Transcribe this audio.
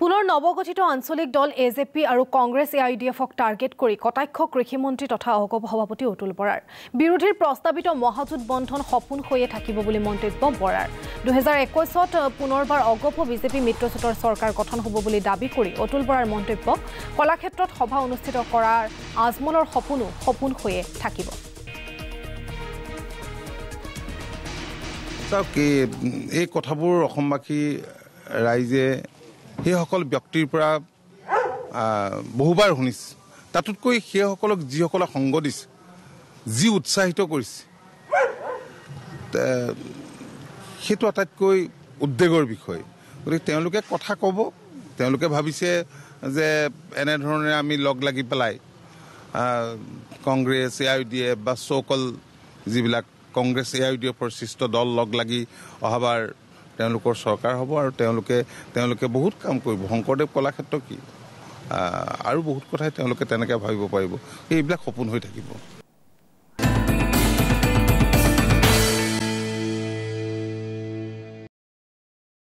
পুনৰ নৱগঠিত আঞ্চলিক দল এজেপি আৰু কংগ্ৰেছ এআইডিএফক টাৰ্গেট কৰি কটাক্ষ কৃষিমন্ত্ৰী তথা অগপ সভাপতি অতুল বৰাৰ বিৰোধীৰ প্ৰস্তাৱিত মহাজোঁট বন্ধন সপোন হৈয়ে থাকিব বুলি মন্তব্য বৰাৰ 2021ত পুনৰবাৰ অগপ বিজেপি মিত্ৰজোঁটৰ চৰকাৰ গঠন হ'ব বুলি দাবী কৰি অতুল বৰাৰ মন্তব্য কলাক্ষেত্ৰত সভা অনুষ্ঠিত কৰাৰ আজমলৰ সপোন হৈয়ে থাকিব। এই কথাবোৰ অসমবাসী ৰাইজে সেইসকল ব্যক্তিৰ পৰা বহুবাৰ শুনিছে। তাতোতকৈ সেইসকলক যিসকলে সংগ দিছে, যি উৎসাহিত কৰিছে, সেইটো আটাইতকৈ উদ্বেগৰ বিষয়। গতিকে তেওঁলোকে কথা ক'ব, তেওঁলোকে ভাবিছে যে এনেধৰণে আমি লগ লাগি পেলাই কংগ্ৰেছ এআইডিএফ বা চ'কল যিবিলাক কংগ্ৰেছ এআইডিএফৰ সৃষ্ট দল লগ লাগি অহাবাৰ তেওঁলোকৰ চৰকাৰ হ'ব আৰু তেওঁলোকে বহুত কাম কৰিব। শংকৰদেৱ কলাক্ষেত্ৰ কি আৰু বহুত কথাই তেওঁলোকে তেনেকৈ ভাবিব পাৰিব। এইবিলাক সপোন হৈ থাকিব।